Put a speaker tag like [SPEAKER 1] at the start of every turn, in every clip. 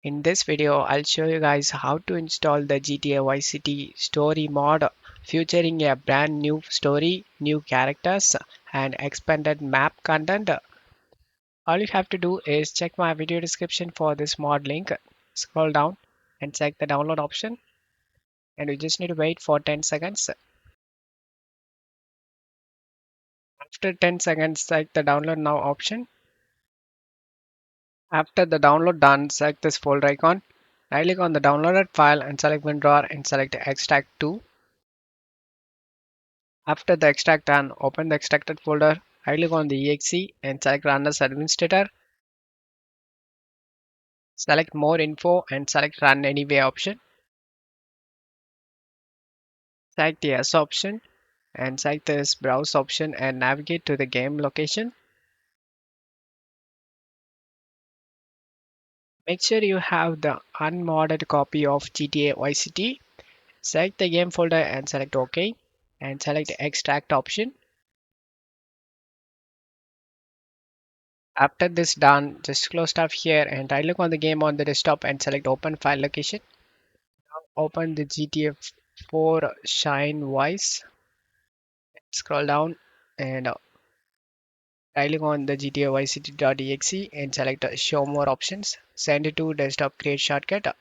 [SPEAKER 1] In this video, I'll show you guys how to install the GTA Vice City story mod featuring a brand new story, new characters, and expanded map content. All you have to do is check my video description for this mod link, scroll down and check the download option, and you just need to wait for 10 seconds. After 10 seconds, check the download now option. After the download done, select this folder icon. Right click on the downloaded file and select WinRAR and select extract to. After the extract done, open the extracted folder, right click on the exe and select run as administrator. Select more info and select run anyway option. Select the yes option and select this browse option and navigate to the game location. Make sure you have the unmodded copy of GTA Vice City. Select the game folder and select OK and select the extract option. After this done, just close stuff here and right click on the game on the desktop and select open file location. Open the GTA 4 Shine Vice. Scroll down and right click on the GTA Vice City.exe and select show more options. Send it to desktop create shortcut.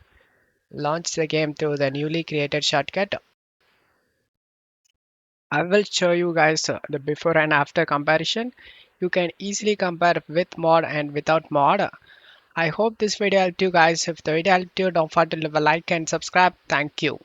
[SPEAKER 1] Launch the game through the newly created shortcut. I will show you guys the before and after comparison. You can easily compare with mod and without mod. I hope this video helped you guys. If the video helped you, don't forget to leave a like and subscribe. Thank you.